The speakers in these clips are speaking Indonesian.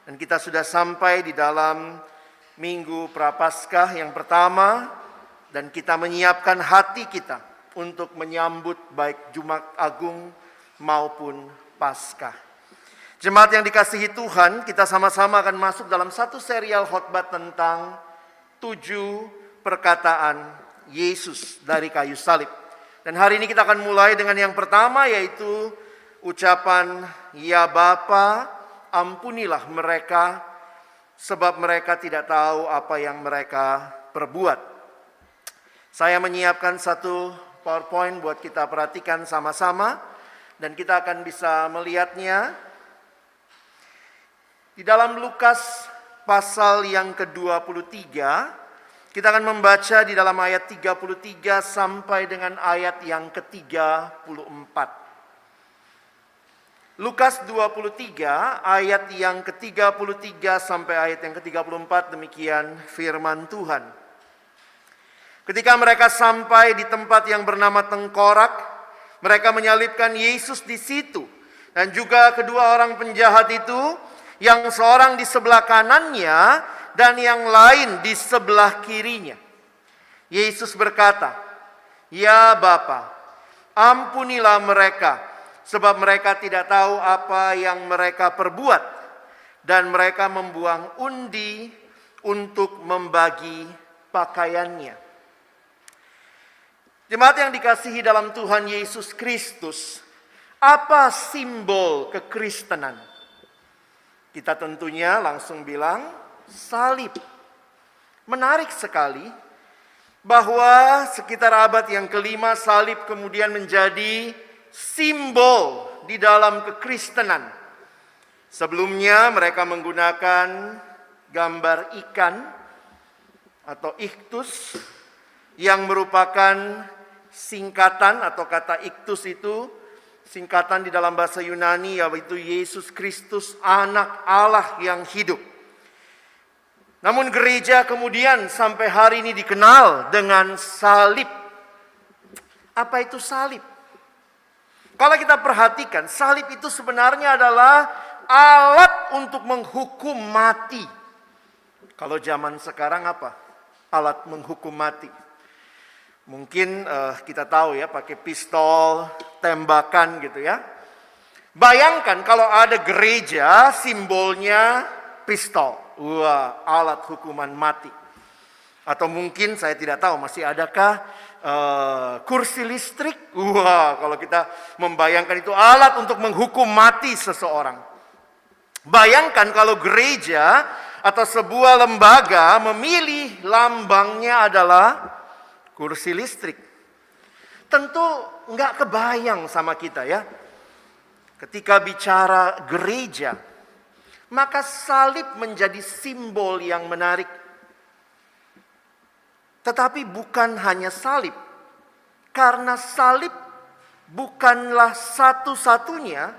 Dan kita sudah sampai di dalam Minggu Prapaskah yang pertama, dan kita menyiapkan hati kita untuk menyambut baik Jumat Agung maupun Paskah. Jemaat yang dikasihi Tuhan, kita sama-sama akan masuk dalam satu serial khotbah tentang 7 perkataan Yesus dari kayu salib. Dan hari ini kita akan mulai dengan yang pertama, yaitu ucapan, "Ya Bapa, ampunilah mereka, sebab mereka tidak tahu apa yang mereka perbuat." Saya menyiapkan satu PowerPoint buat kita perhatikan sama-sama, dan kita akan bisa melihatnya di dalam Lukas pasal yang ke-23. Kita akan membaca di dalam ayat 33 sampai dengan ayat yang ke-34. Lukas 23 ayat yang ke-33 sampai ayat yang ke-34, demikian firman Tuhan. Ketika mereka sampai di tempat yang bernama Tengkorak, mereka menyalibkan Yesus di situ. Dan juga kedua orang penjahat itu, yang seorang di sebelah kanannya dan yang lain di sebelah kirinya. Yesus berkata, "Ya Bapa, ampunilah mereka, sebab mereka tidak tahu apa yang mereka perbuat." Dan mereka membuang undi untuk membagi pakaiannya. Jemaat yang dikasihi dalam Tuhan Yesus Kristus, apa simbol kekristenan? Kita tentunya langsung bilang salib. Menarik sekali bahwa sekitar abad yang kelima salib kemudian menjadi simbol di dalam kekristenan. Sebelumnya mereka menggunakan gambar ikan atau ichthus, yang merupakan singkatan atau kata ichthus itu singkatan di dalam bahasa Yunani, yaitu Yesus Kristus, anak Allah yang hidup. Namun gereja kemudian sampai hari ini dikenal dengan salib. Apa itu salib? Kalau kita perhatikan, salib itu sebenarnya adalah alat untuk menghukum mati. Kalau zaman sekarang apa? Alat menghukum mati. Mungkin kita tahu ya, pakai pistol, tembakan gitu ya. Bayangkan kalau ada gereja simbolnya pistol. Wah, alat hukuman mati. Atau mungkin saya tidak tahu masih adakah kursi listrik. Wah, kalau kita membayangkan itu alat untuk menghukum mati seseorang. Bayangkan kalau gereja atau sebuah lembaga memilih lambangnya adalah kursi listrik. Tentu nggak kebayang sama kita ya. Ketika bicara gereja, maka salib menjadi simbol yang menarik. Tetapi bukan hanya salib, karena salib bukanlah satu-satunya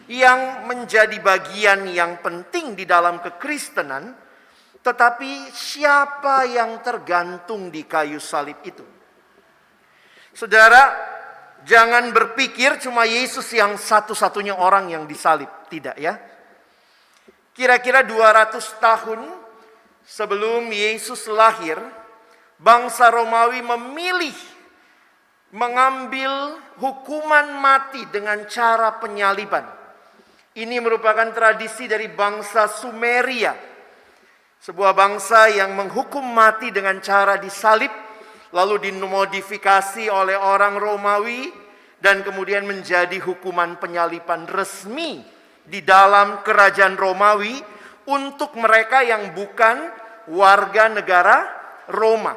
yang menjadi bagian yang penting di dalam kekristenan, tetapi siapa yang tergantung di kayu salib itu. Saudara, jangan berpikir cuma Yesus yang satu-satunya orang yang disalib, tidak ya. Kira-kira 200 tahun sebelum Yesus lahir, bangsa Romawi memilih mengambil hukuman mati dengan cara penyaliban. Ini merupakan tradisi dari bangsa Sumeria, sebuah bangsa yang menghukum mati dengan cara disalib, lalu dimodifikasi oleh orang Romawi, dan kemudian menjadi hukuman penyaliban resmi di dalam kerajaan Romawi untuk mereka yang bukan warga negara Roma.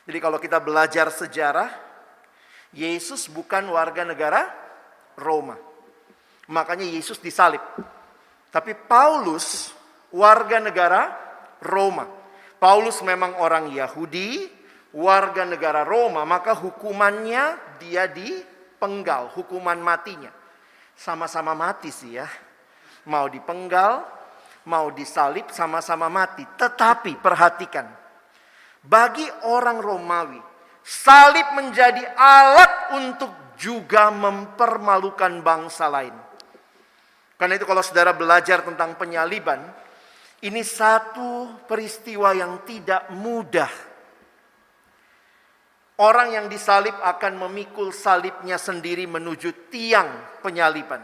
Jadi kalau kita belajar sejarah, Yesus bukan warga negara Roma. Makanya Yesus disalib. Tapi Paulus warga negara Roma. Paulus memang orang Yahudi, warga negara Roma, maka hukumannya dia dipenggal, hukuman matinya. Sama-sama mati sih ya. Mau dipenggal, mau disalib, sama-sama mati. Tetapi perhatikan, bagi orang Romawi, salib menjadi alat untuk juga mempermalukan bangsa lain. Karena itu kalau saudara belajar tentang penyaliban, ini satu peristiwa yang tidak mudah. Orang yang disalib akan memikul salibnya sendiri menuju tiang penyaliban.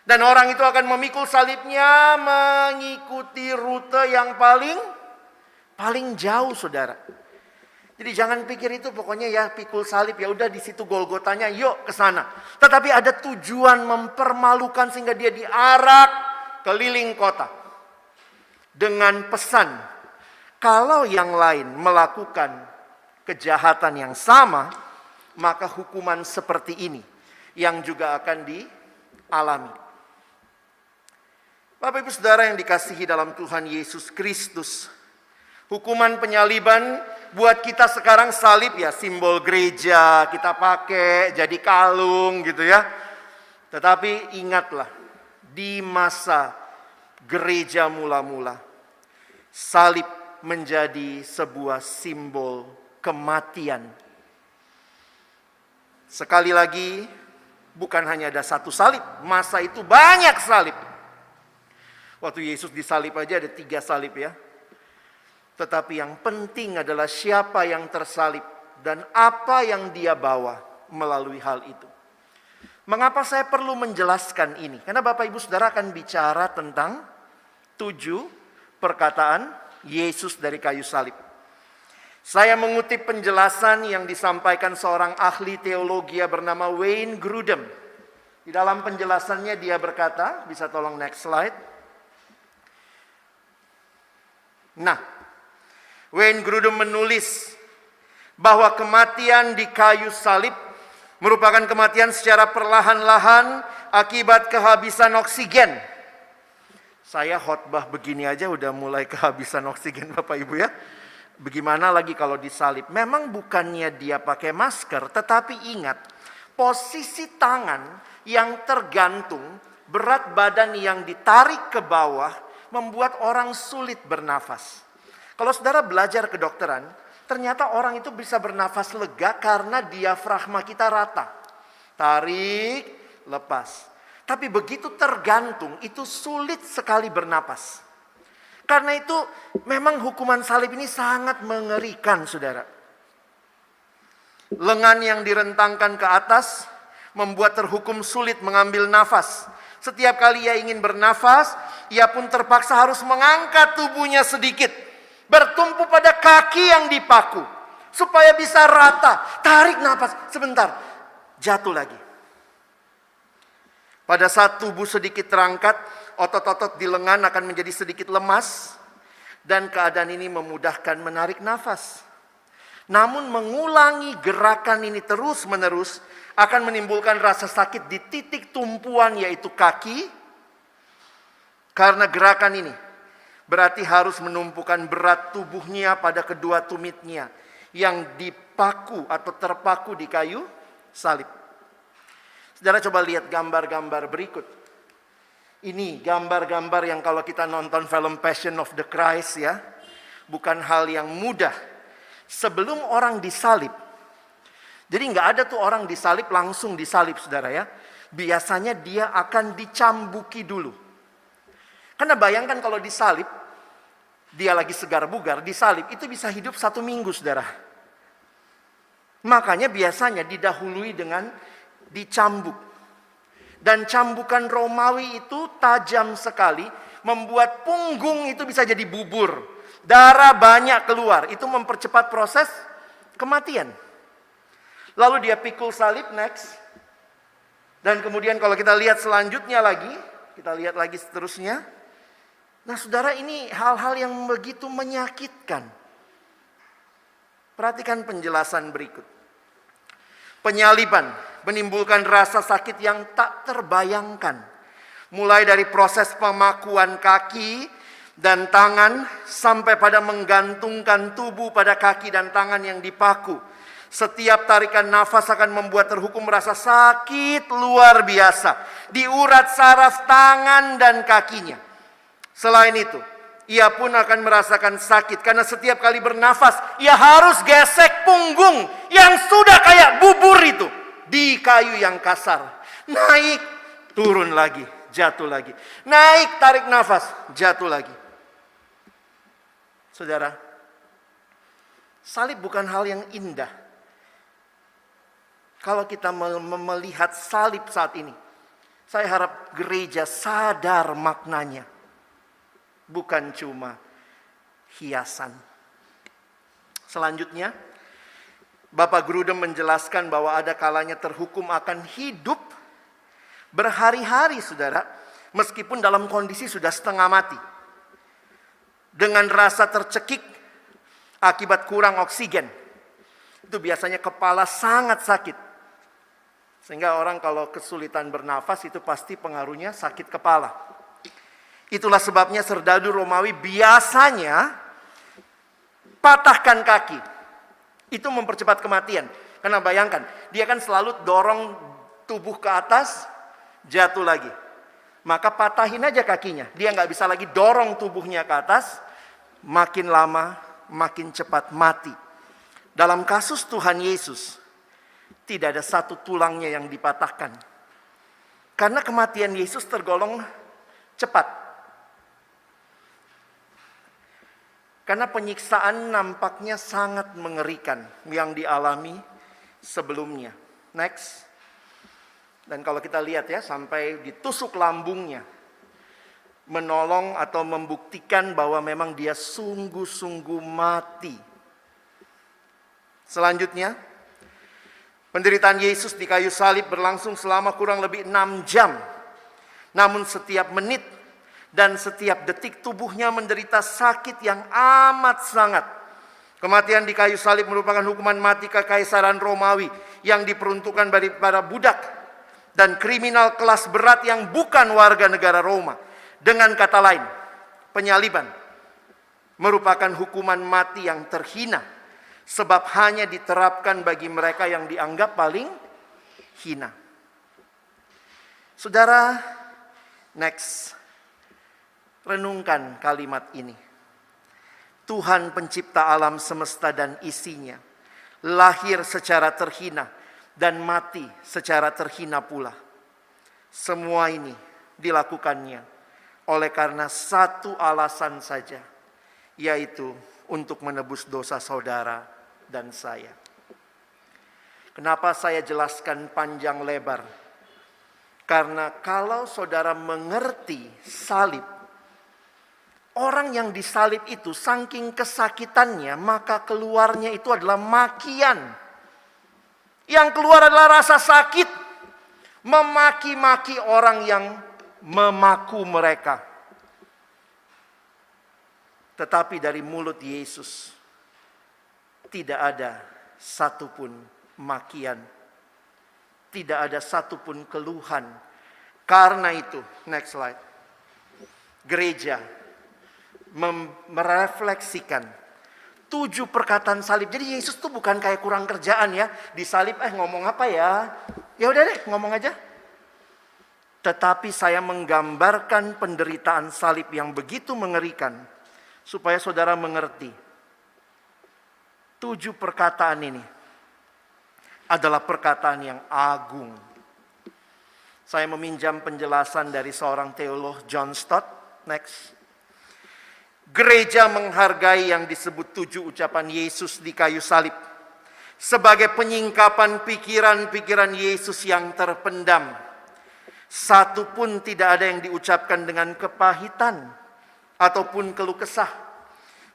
Dan orang itu akan memikul salibnya mengikuti rute yang paling jauh, saudara. Jadi jangan pikir itu pokoknya ya pikul salib, ya udah di situ Golgotanya, yuk ke sana. Tetapi ada tujuan mempermalukan sehingga dia diarak keliling kota. Dengan pesan, kalau yang lain melakukan kejahatan yang sama, maka hukuman seperti ini yang juga akan dialami. Bapak Ibu Saudara yang dikasihi dalam Tuhan Yesus Kristus, hukuman penyaliban buat kita sekarang salib ya simbol gereja, kita pakai jadi kalung gitu ya. Tetapi ingatlah, di masa gereja mula-mula, salib menjadi sebuah simbol kematian. Sekali lagi, bukan hanya ada satu salib, masa itu banyak salib. Waktu Yesus disalib aja ada 3 salib ya. Tetapi yang penting adalah siapa yang tersalib dan apa yang dia bawa melalui hal itu. Mengapa saya perlu menjelaskan ini? Karena Bapak Ibu Saudara akan bicara tentang 7 perkataan Yesus dari kayu salib. Saya mengutip penjelasan yang disampaikan seorang ahli teologi bernama Wayne Grudem. Di dalam penjelasannya dia berkata, bisa tolong next slide. Nah, Wayne Grudem menulis bahwa kematian di kayu salib merupakan kematian secara perlahan-lahan akibat kehabisan oksigen. Saya khotbah begini aja udah mulai kehabisan oksigen Bapak Ibu ya. Bagaimana lagi kalau disalib? Memang bukannya dia pakai masker, tetapi ingat, posisi tangan yang tergantung, berat badan yang ditarik ke bawah, membuat orang sulit bernafas. Kalau saudara belajar kedokteran, ternyata orang itu bisa bernafas lega karena diafragma kita rata. Tarik, lepas. Tapi begitu tergantung, itu sulit sekali bernapas. Karena itu memang hukuman salib ini sangat mengerikan, saudara. Lengan yang direntangkan ke atas membuat terhukum sulit mengambil nafas. Setiap kali ia ingin bernafas, ia pun terpaksa harus mengangkat tubuhnya sedikit. Bertumpu pada kaki yang dipaku. Supaya bisa rata. Tarik nafas sebentar. Jatuh lagi. Pada saat tubuh sedikit terangkat, otot-otot di lengan akan menjadi sedikit lemas. Dan keadaan ini memudahkan menarik nafas. Namun mengulangi gerakan ini terus-menerus akan menimbulkan rasa sakit di titik tumpuan yaitu kaki. Karena gerakan ini berarti harus menumpukan berat tubuhnya pada kedua tumitnya yang dipaku atau terpaku di kayu salib. Saudara coba lihat gambar-gambar berikut. Ini gambar-gambar yang kalau kita nonton film Passion of the Christ ya, bukan hal yang mudah. Sebelum orang disalib, jadi nggak ada tuh orang disalib langsung disalib saudara ya. Biasanya dia akan dicambuki dulu. Karena bayangkan kalau disalib, dia lagi segar bugar, disalib itu bisa hidup 1 minggu saudara. Makanya biasanya didahului dengan dicambuk. Dan cambukan Romawi itu tajam sekali, membuat punggung itu bisa jadi bubur. Darah banyak keluar, itu mempercepat proses kematian. Lalu dia pikul salib next. Dan kemudian kalau kita lihat selanjutnya lagi, kita lihat lagi seterusnya. Nah saudara, ini hal-hal yang begitu menyakitkan. Perhatikan penjelasan berikut. Penyaliban menimbulkan rasa sakit yang tak terbayangkan. Mulai dari proses pemakuan kaki dan tangan sampai pada menggantungkan tubuh pada kaki dan tangan yang dipaku. Setiap tarikan nafas akan membuat terhukum merasa sakit luar biasa di urat saraf tangan dan kakinya. Selain itu, ia pun akan merasakan sakit karena setiap kali bernafas ia harus gesek punggung yang sudah kayak bubur itu di kayu yang kasar. Naik, turun lagi, jatuh lagi. Naik, tarik nafas, jatuh lagi. Saudara, salib bukan hal yang indah. Kalau kita melihat salib saat ini, saya harap gereja sadar maknanya. Bukan cuma hiasan. Selanjutnya, Bapak Grudem menjelaskan bahwa ada kalanya terhukum akan hidup berhari-hari, saudara, meskipun dalam kondisi sudah setengah mati. Dengan rasa tercekik akibat kurang oksigen. Itu biasanya kepala sangat sakit. Sehingga orang kalau kesulitan bernafas itu pasti pengaruhnya sakit kepala. Itulah sebabnya serdadu Romawi biasanya patahkan kaki. Itu mempercepat kematian. Karena bayangkan, dia kan selalu dorong tubuh ke atas, jatuh lagi. Maka patahin aja kakinya. Dia nggak bisa lagi dorong tubuhnya ke atas. Makin lama, makin cepat mati. Dalam kasus Tuhan Yesus, tidak ada satu tulangnya yang dipatahkan. Karena kematian Yesus tergolong cepat. Karena penyiksaan nampaknya sangat mengerikan yang dialami sebelumnya. Next. Dan kalau kita lihat ya, sampai ditusuk lambungnya. Menolong atau membuktikan bahwa memang dia sungguh-sungguh mati. Selanjutnya, penderitaan Yesus di kayu salib berlangsung selama kurang lebih 6 jam. Namun setiap menit dan setiap detik tubuhnya menderita sakit yang amat sangat. Kematian di kayu salib merupakan hukuman mati kekaisaran Romawi yang diperuntukkan bagi para budak dan kriminal kelas berat yang bukan warga negara Roma. Dengan kata lain, penyaliban merupakan hukuman mati yang terhina sebab hanya diterapkan bagi mereka yang dianggap paling hina. Saudara, next. Renungkan kalimat ini. Tuhan pencipta alam semesta dan isinya lahir secara terhina dan mati secara terhina pula. Semua ini dilakukannya oleh karena satu alasan saja, yaitu untuk menebus dosa saudara dan saya. Kenapa saya jelaskan panjang lebar? Karena kalau saudara mengerti salib, orang yang disalib itu saking kesakitannya, maka keluarnya itu adalah makian. Yang keluar adalah rasa sakit. Memaki-maki orang yang memaku mereka. Tetapi dari mulut Yesus tidak ada satupun makian. Tidak ada satupun keluhan. Karena itu, next slide. Gereja merefleksikan 7 perkataan salib. Jadi Yesus tuh bukan kayak kurang kerjaan ya. Disalib ngomong apa ya? Ya udah deh ngomong aja. Tetapi saya menggambarkan penderitaan salib yang begitu mengerikan. Supaya saudara mengerti. 7 perkataan ini adalah perkataan yang agung. Saya meminjam penjelasan dari seorang teolog John Stott. Next. Gereja menghargai yang disebut 7 ucapan Yesus di kayu salib sebagai penyingkapan pikiran-pikiran Yesus yang terpendam. Satu pun tidak ada yang diucapkan dengan kepahitan ataupun keluh kesah.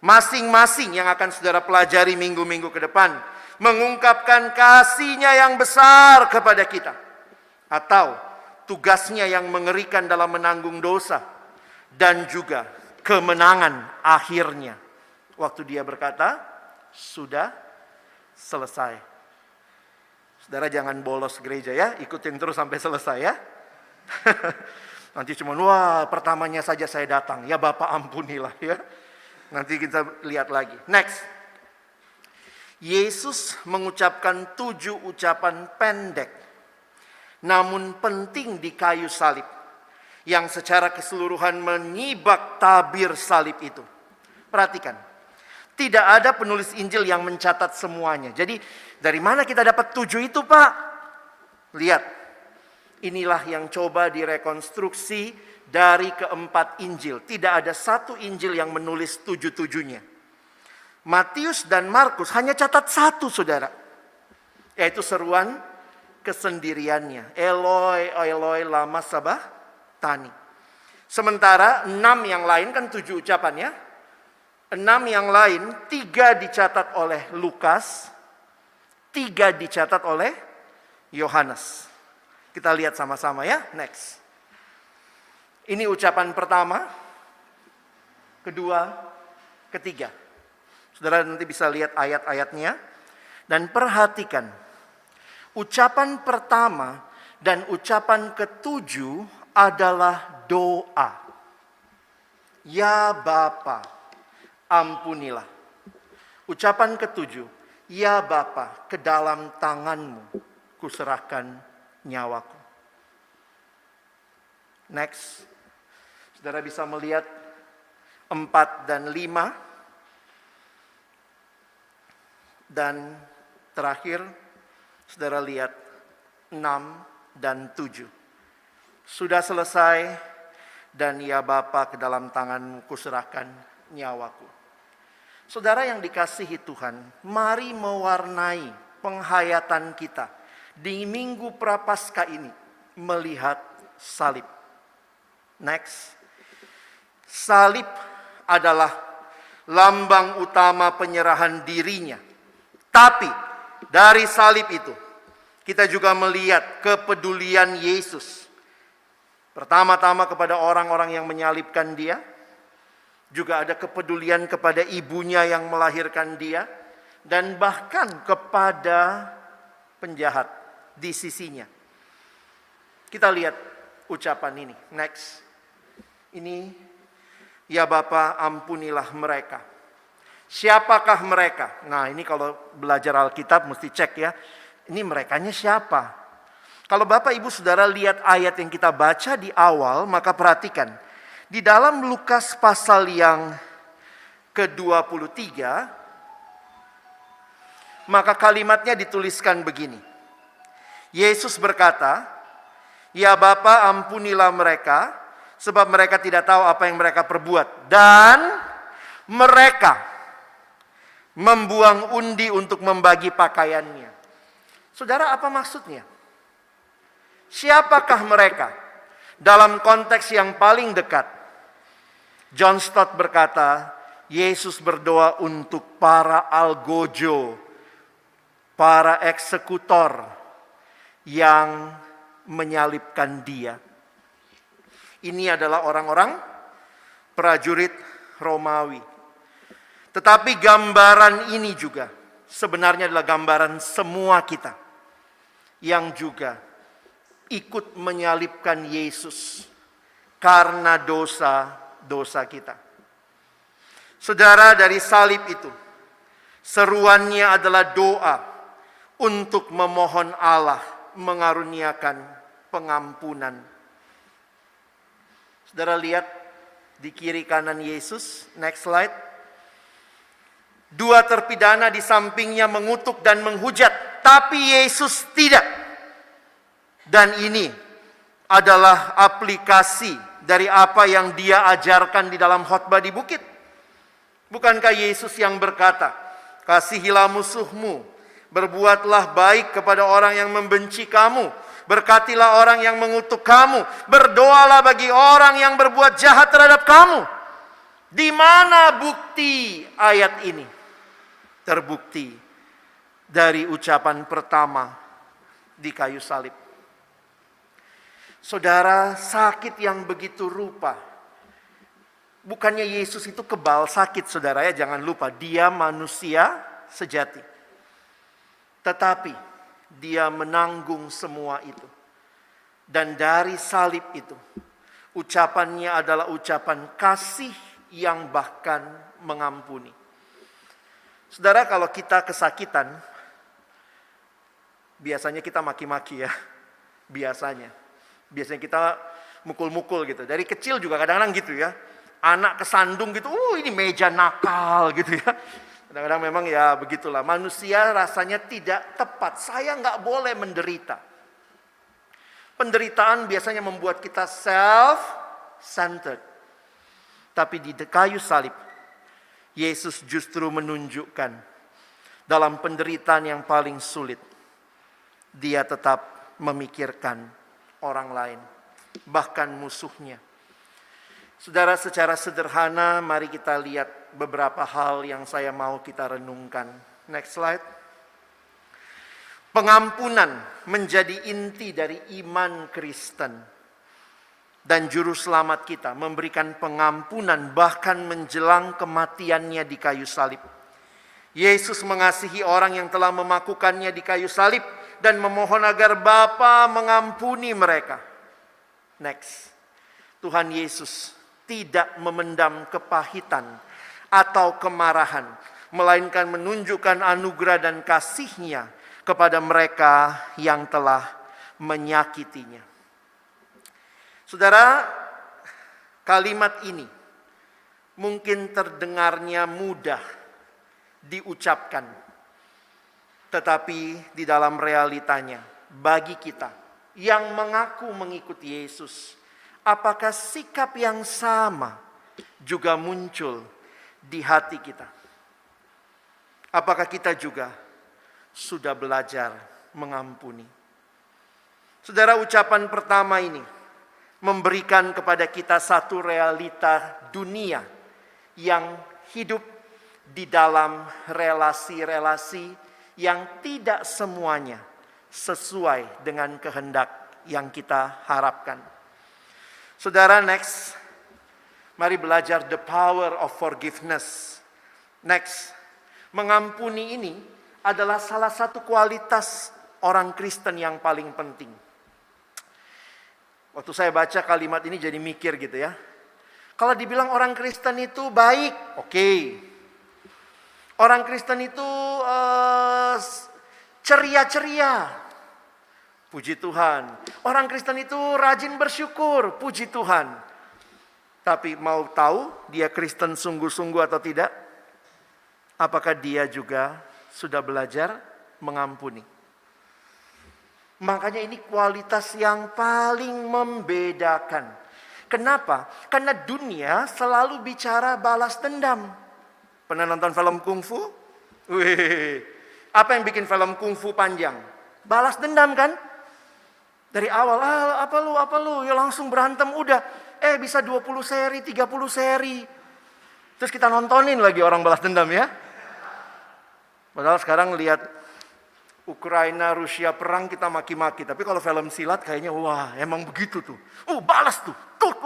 Masing-masing yang akan saudara pelajari minggu-minggu ke depan mengungkapkan kasih-Nya yang besar kepada kita, atau tugasnya yang mengerikan dalam menanggung dosa, dan juga kemenangan akhirnya. Waktu dia berkata, sudah selesai. Saudara jangan bolos gereja ya, ikutin terus sampai selesai ya. Nanti cuma, wah pertamanya saja saya datang. Ya Bapak ampunilah ya. Nanti kita lihat lagi. Next. Yesus mengucapkan 7 ucapan pendek, namun penting di kayu salib. Yang secara keseluruhan menyibak tabir salib itu. Perhatikan. Tidak ada penulis Injil yang mencatat semuanya. Jadi dari mana kita dapat 7 itu Pak? Lihat. Inilah yang coba direkonstruksi dari keempat Injil. Tidak ada satu Injil yang menulis tujuh-tujuhnya. Matius dan Markus hanya catat satu, saudara. Yaitu seruan kesendiriannya. Eloi, Eloi, lama sabachthani. Sementara 6 yang lain, kan 7 ucapan ya. 6 yang lain, 3 dicatat oleh Lukas, 3 dicatat oleh Yohanes. Kita lihat sama-sama ya, next. Ini ucapan pertama, kedua, ketiga. Saudara nanti bisa lihat ayat-ayatnya. Dan perhatikan, ucapan pertama dan ucapan ketujuh adalah doa. Ya Bapa, ampunilah. Ucapan ketujuh, ya Bapa, ke dalam tangan-Mu kuserahkan nyawaku. Next, saudara bisa melihat 4 dan 5. Dan terakhir, saudara lihat 6 dan 7. Sudah selesai, dan ya Bapa, ke dalam tangan-Mu kuserahkan nyawaku. Saudara yang dikasihi Tuhan, mari mewarnai penghayatan kita di Minggu Prapaskah ini melihat salib. Next. Salib adalah lambang utama penyerahan dirinya. Tapi dari salib itu kita juga melihat kepedulian Yesus. Pertama-tama kepada orang-orang yang menyalibkan Dia. Juga ada kepedulian kepada ibunya yang melahirkan Dia. Dan bahkan kepada penjahat di sisinya. Kita lihat ucapan ini. Next. Ini, ya Bapa, ampunilah mereka. Siapakah mereka? Nah, ini kalau belajar Alkitab mesti cek ya. Ini merekanya siapa? Kalau Bapak Ibu Saudara lihat ayat yang kita baca di awal, maka perhatikan. Di dalam Lukas pasal yang ke-23, maka kalimatnya dituliskan begini. Yesus berkata, ya Bapa, ampunilah mereka, sebab mereka tidak tahu apa yang mereka perbuat. Dan mereka membuang undi untuk membagi pakaiannya. Saudara, apa maksudnya? Siapakah mereka? Dalam konteks yang paling dekat, John Stott berkata, Yesus berdoa untuk para algojo, para eksekutor yang menyalibkan Dia. Ini adalah orang-orang prajurit Romawi. Tetapi gambaran ini juga sebenarnya adalah gambaran semua kita yang juga ikut menyalibkan Yesus karena dosa-dosa kita. Saudara, dari salib itu seruannya adalah doa untuk memohon Allah mengaruniakan pengampunan. Saudara lihat di kiri kanan Yesus, next slide. 2 terpidana di sampingnya mengutuk dan menghujat, tapi Yesus tidak. Dan ini adalah aplikasi dari apa yang Dia ajarkan di dalam khotbah di bukit. Bukankah Yesus yang berkata, kasihilah musuhmu, berbuatlah baik kepada orang yang membenci kamu, berkatilah orang yang mengutuk kamu, berdoalah bagi orang yang berbuat jahat terhadap kamu. Di mana bukti ayat ini? Terbukti dari ucapan pertama di kayu salib. Saudara, sakit yang begitu rupa. Bukannya Yesus itu kebal sakit, saudara ya, jangan lupa. Dia manusia sejati. Tetapi Dia menanggung semua itu. Dan dari salib itu, ucapannya adalah ucapan kasih yang bahkan mengampuni. Saudara, kalau kita kesakitan, biasanya kita maki-maki ya. Biasanya kita mukul-mukul gitu. Dari kecil juga kadang-kadang gitu ya. Anak kesandung gitu, ini meja nakal gitu ya. Kadang-kadang memang ya begitulah. Manusia rasanya tidak tepat. Saya nggak boleh menderita. Penderitaan biasanya membuat kita self-centered. Tapi di kayu salib, Yesus justru menunjukkan dalam penderitaan yang paling sulit, dia tetap memikirkan orang lain, bahkan musuhnya. Saudara, secara sederhana mari kita lihat beberapa hal yang saya mau kita renungkan. Next slide. Pengampunan menjadi inti dari iman Kristen. Dan juru selamat kita memberikan pengampunan bahkan menjelang kematiannya di kayu salib. Yesus mengasihi orang yang telah memakukannya di kayu salib dan memohon agar Bapa mengampuni mereka. Next. Tuhan Yesus tidak memendam kepahitan atau kemarahan, melainkan menunjukkan anugerah dan kasih-Nya kepada mereka yang telah menyakitinya. Saudara, kalimat ini mungkin terdengarnya mudah diucapkan, tetapi di dalam realitanya bagi kita yang mengaku mengikuti Yesus, apakah sikap yang sama juga muncul di hati kita? Apakah kita juga sudah belajar mengampuni? Saudara, ucapan pertama ini memberikan kepada kita satu realita dunia yang hidup di dalam relasi-relasi yang tidak semuanya sesuai dengan kehendak yang kita harapkan. Saudara, next. Mari belajar the power of forgiveness. Next. Mengampuni ini adalah salah satu kualitas orang Kristen yang paling penting. Waktu saya baca kalimat ini jadi mikir gitu ya. Kalau dibilang orang Kristen itu baik, oke. Orang Kristen itu ceria-ceria, puji Tuhan. Orang Kristen itu rajin bersyukur, puji Tuhan. Tapi mau tahu dia Kristen sungguh-sungguh atau tidak? Apakah dia juga sudah belajar mengampuni? Makanya ini kualitas yang paling membedakan. Kenapa? Karena dunia selalu bicara balas dendam. Pernah nonton film kungfu? Wih, apa yang bikin film kungfu panjang? Balas dendam kan? Dari awal, apa lu, ya langsung berantem udah. Bisa 20 seri, 30 seri. Terus kita nontonin lagi orang balas dendam ya. Padahal sekarang lihat Ukraina, Rusia perang kita maki-maki. Tapi kalau film silat kayaknya wah emang begitu tuh. Balas tuh.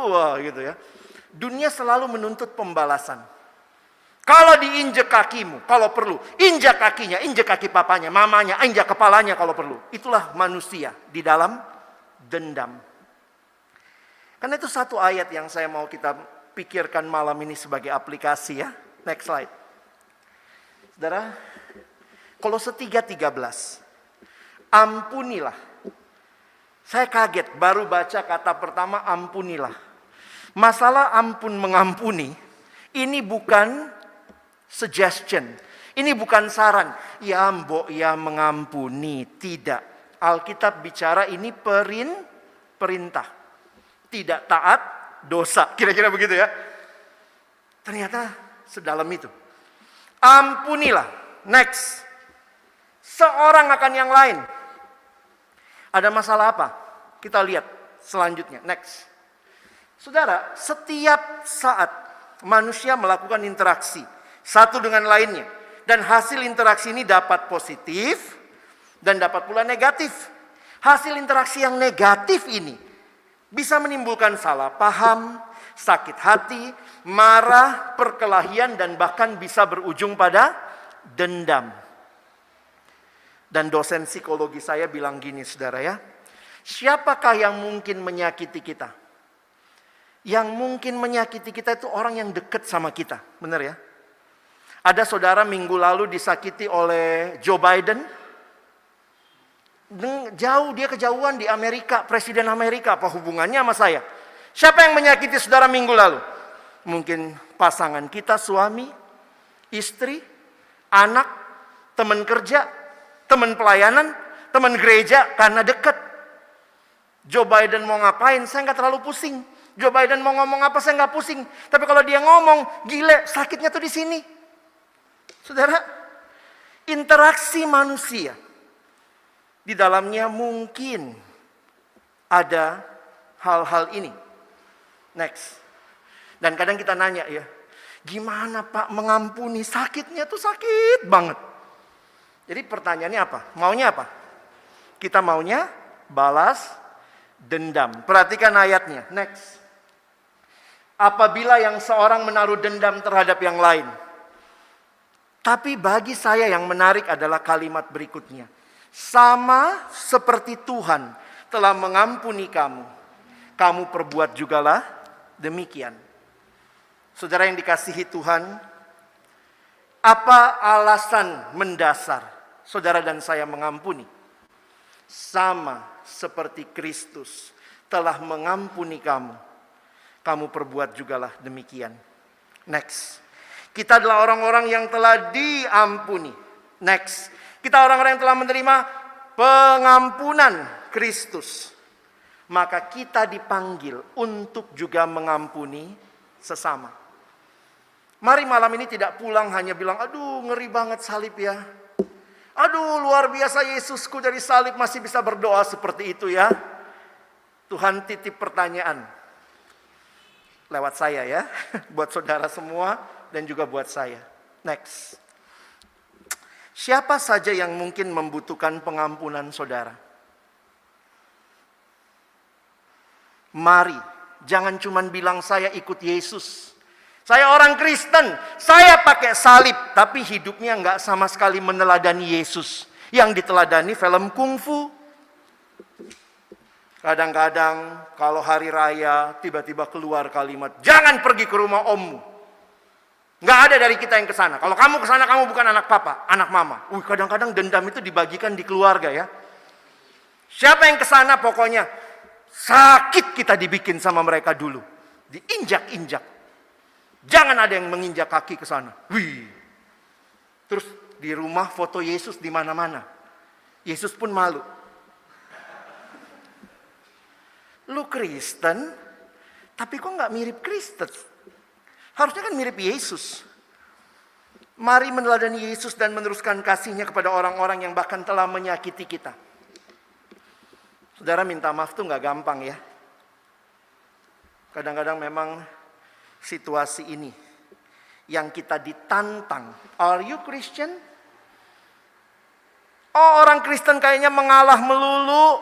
Wah gitu ya. Dunia selalu menuntut pembalasan. Kalau diinjek kakimu, kalau perlu. Injak kakinya, injek kaki papanya, mamanya, injak kepalanya kalau perlu. Itulah manusia di dalam dendam. Karena itu satu ayat yang saya mau kita pikirkan malam ini sebagai aplikasi ya. Next slide. Saudara, Kolose 3:13. Ampunilah. Saya kaget baru baca kata pertama ampunilah. Masalah ampun mengampuni ini bukan suggestion. Ini bukan saran. Ya mbok ya mengampuni. Tidak. Alkitab bicara ini perintah. Tidak taat dosa. Kira-kira begitu ya. Ternyata sedalam itu. Ampunilah. Next. Seorang akan yang lain. Ada masalah apa? Kita lihat selanjutnya. Next. Saudara, setiap saat manusia melakukan interaksi satu dengan lainnya. Dan hasil interaksi ini dapat positif dan dapat pula negatif. Hasil interaksi yang negatif ini bisa menimbulkan salah paham, sakit hati, marah, perkelahian, dan bahkan bisa berujung pada dendam. Dan dosen psikologi saya bilang gini saudara ya. Siapakah yang mungkin menyakiti kita? Yang mungkin menyakiti kita itu orang yang dekat sama kita. Benar ya? Ada saudara minggu lalu disakiti oleh Joe Biden. Jauh, dia kejauhan di Amerika. Presiden Amerika, apa hubungannya sama saya? Siapa yang menyakiti saudara minggu lalu? Mungkin pasangan kita, suami, istri, anak, teman kerja, teman pelayanan, teman gereja karena dekat. Joe Biden mau ngapain, saya nggak terlalu pusing. Joe Biden mau ngomong apa, saya nggak pusing. Tapi kalau dia ngomong, gile, sakitnya tuh di sini. Saudara, interaksi manusia, di dalamnya mungkin ada hal-hal ini. Next. Dan kadang kita nanya ya, gimana Pak mengampuni? Sakitnya tuh sakit banget. Jadi pertanyaannya apa? Maunya apa? Kita maunya balas dendam. Perhatikan ayatnya. Next. Apabila yang seorang menaruh dendam terhadap yang lain. Tapi bagi saya yang menarik adalah kalimat berikutnya. Sama seperti Tuhan telah mengampuni kamu, kamu perbuat jugalah demikian. Saudara yang dikasihi Tuhan, apa alasan mendasar saudara dan saya mengampuni? Sama seperti Kristus telah mengampuni kamu, kamu perbuat jugalah demikian. Next. Kita adalah orang-orang yang telah diampuni. Next. Kita orang-orang yang telah menerima pengampunan Kristus. Maka kita dipanggil untuk juga mengampuni sesama. Mari malam ini tidak pulang hanya bilang, aduh ngeri banget salib ya. Aduh luar biasa Yesusku dari salib masih bisa berdoa seperti itu ya. Tuhan titip pertanyaan lewat saya ya. Buat saudara semua dan juga buat saya. Next. Siapa saja yang mungkin membutuhkan pengampunan saudara? Mari, jangan cuma bilang saya ikut Yesus. Saya orang Kristen, saya pakai salib, tapi hidupnya nggak sama sekali meneladani Yesus. Yang diteladani film kungfu. Kadang-kadang kalau hari raya tiba-tiba keluar kalimat, jangan pergi ke rumah ommu. Nggak ada dari kita yang ke sana. Kalau kamu ke sana kamu bukan anak papa, anak mama. Kadang-kadang dendam itu dibagikan di keluarga ya. Siapa yang ke sana pokoknya sakit kita dibikin sama mereka dulu. Diinjak-injak. Jangan ada yang menginjak kaki ke sana. Wih. Terus di rumah foto Yesus di mana-mana. Yesus pun malu. Lu Kristen, tapi kok nggak mirip Kristen? Harusnya kan mirip Yesus. Mari meneladani Yesus dan meneruskan kasihnya kepada orang-orang yang bahkan telah menyakiti kita. Saudara, minta maaf tuh nggak gampang ya. Kadang-kadang memang situasi ini yang kita ditantang. Are you Christian? Oh, orang Kristen kayaknya mengalah melulu.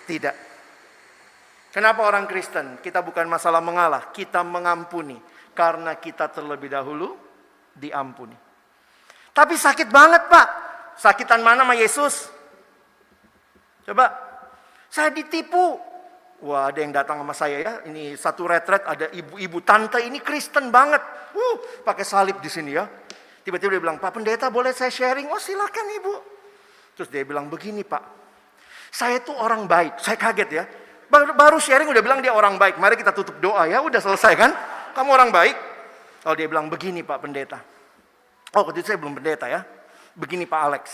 Tidak. Kenapa orang Kristen? Kita bukan masalah mengalah, kita mengampuni karena kita terlebih dahulu diampuni. Tapi sakit banget, Pak. Sakitan mana sama Yesus? Coba, saya ditipu. Wah, ada yang datang sama saya ya. Ini satu retret, ada ibu-ibu tante ini Kristen banget. Pakai salib di sini ya. Tiba-tiba dia bilang, Pak Pendeta boleh saya sharing? Oh silakan Ibu. Terus dia bilang begini, Pak. Saya tuh orang baik. Saya kaget ya. Baru sharing udah bilang dia orang baik. Mari kita tutup doa ya. Udah selesai kan? Kamu orang baik. Kalau dia bilang begini Pak Pendeta. Oh waktu itu saya belum pendeta ya. Begini Pak Alex.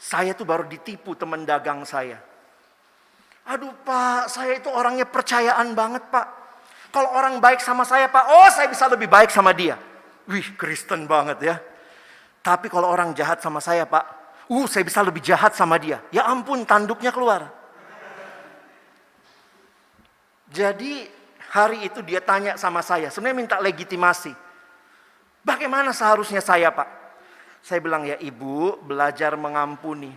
Saya tuh baru ditipu teman dagang saya. Aduh Pak, saya itu orangnya percayaan banget Pak. Kalau orang baik sama saya Pak, oh saya bisa lebih baik sama dia. Wih Kristen banget ya. Tapi kalau orang jahat sama saya Pak, saya bisa lebih jahat sama dia. Ya ampun, tanduknya keluar. Jadi hari itu dia tanya sama saya, sebenarnya minta legitimasi. Bagaimana seharusnya saya Pak? Saya bilang ya Ibu, belajar mengampuni.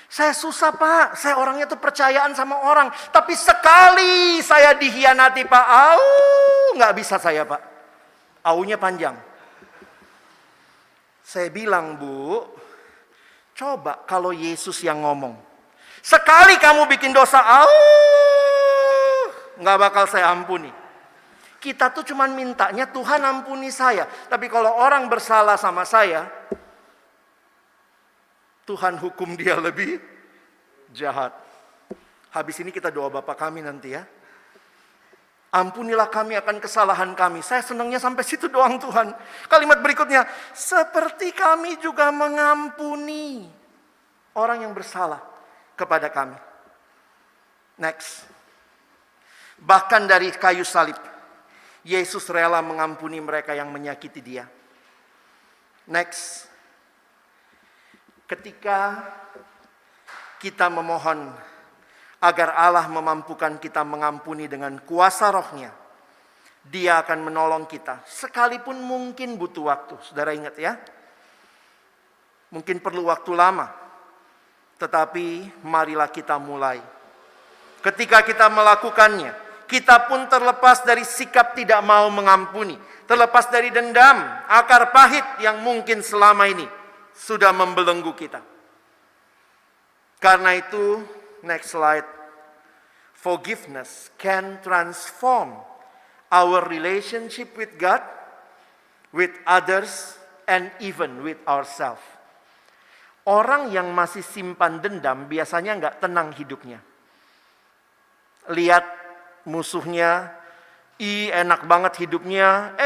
Saya susah Pak, saya orangnya tuh percayaan sama orang. Tapi sekali saya dihianati Pak, nggak bisa saya Pak. Aunya panjang. Saya bilang Bu, coba kalau Yesus yang ngomong. Sekali kamu bikin dosa, nggak bakal saya ampuni. Kita tuh cuman mintanya Tuhan ampuni saya. Tapi kalau orang bersalah sama saya, Tuhan hukum dia lebih jahat. Habis ini kita doa Bapa kami nanti ya. Ampunilah kami akan kesalahan kami. Saya senangnya sampai situ doang Tuhan. Kalimat berikutnya, seperti kami juga mengampuni orang yang bersalah kepada kami. Next. Bahkan dari kayu salib, Yesus rela mengampuni mereka yang menyakiti dia. Next. Ketika kita memohon agar Allah memampukan kita mengampuni dengan kuasa rohnya, Dia akan menolong kita. Sekalipun mungkin butuh waktu. Saudara ingat ya. Mungkin perlu waktu lama. Tetapi marilah kita mulai. Ketika kita melakukannya, kita pun terlepas dari sikap tidak mau mengampuni. Terlepas dari dendam, akar pahit yang mungkin selama ini sudah membelenggu kita. Karena itu, next slide. Forgiveness can transform our relationship with God, with others, and even with ourselves. Orang yang masih simpan dendam biasanya nggak tenang hidupnya. Lihat musuhnya, enak banget hidupnya,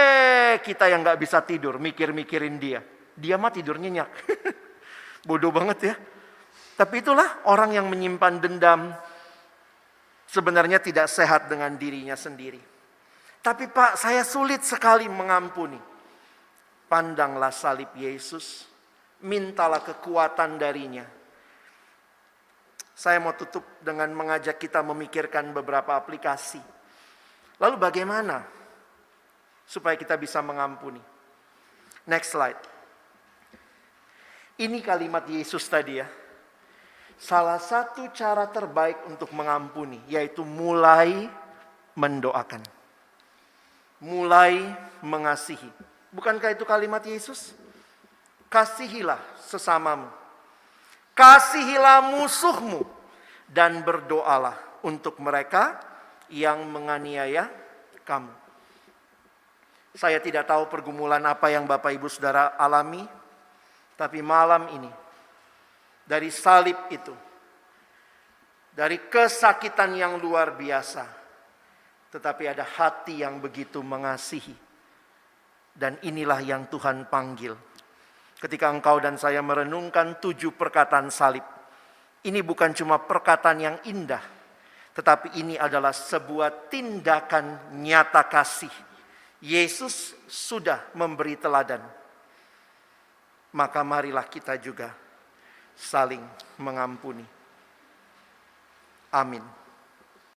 kita yang nggak bisa tidur, mikir-mikirin dia. Dia mah tidur nyenyak. Bodoh banget ya. Tapi itulah orang yang menyimpan dendam, sebenarnya tidak sehat dengan dirinya sendiri. Tapi Pak, saya sulit sekali mengampuni. Pandanglah salib Yesus, mintalah kekuatan darinya. Saya mau tutup dengan mengajak kita memikirkan beberapa aplikasi. Lalu bagaimana supaya kita bisa mengampuni? Next slide. Ini kalimat Yesus tadi ya. Salah satu cara terbaik untuk mengampuni yaitu mulai mendoakan. Mulai mengasihi. Bukankah itu kalimat Yesus? Kasihilah sesamamu. Kasihilah musuhmu. Dan berdoalah untuk mereka yang menganiaya kamu. Saya tidak tahu pergumulan apa yang Bapak Ibu Saudara alami. Tapi malam ini, dari salib itu, dari kesakitan yang luar biasa, tetapi ada hati yang begitu mengasihi. Dan inilah yang Tuhan panggil. Ketika engkau dan saya merenungkan 7 perkataan salib, ini bukan cuma perkataan yang indah, tetapi ini adalah sebuah tindakan nyata kasih. Yesus sudah memberi teladan. Maka marilah kita juga saling mengampuni. Amin.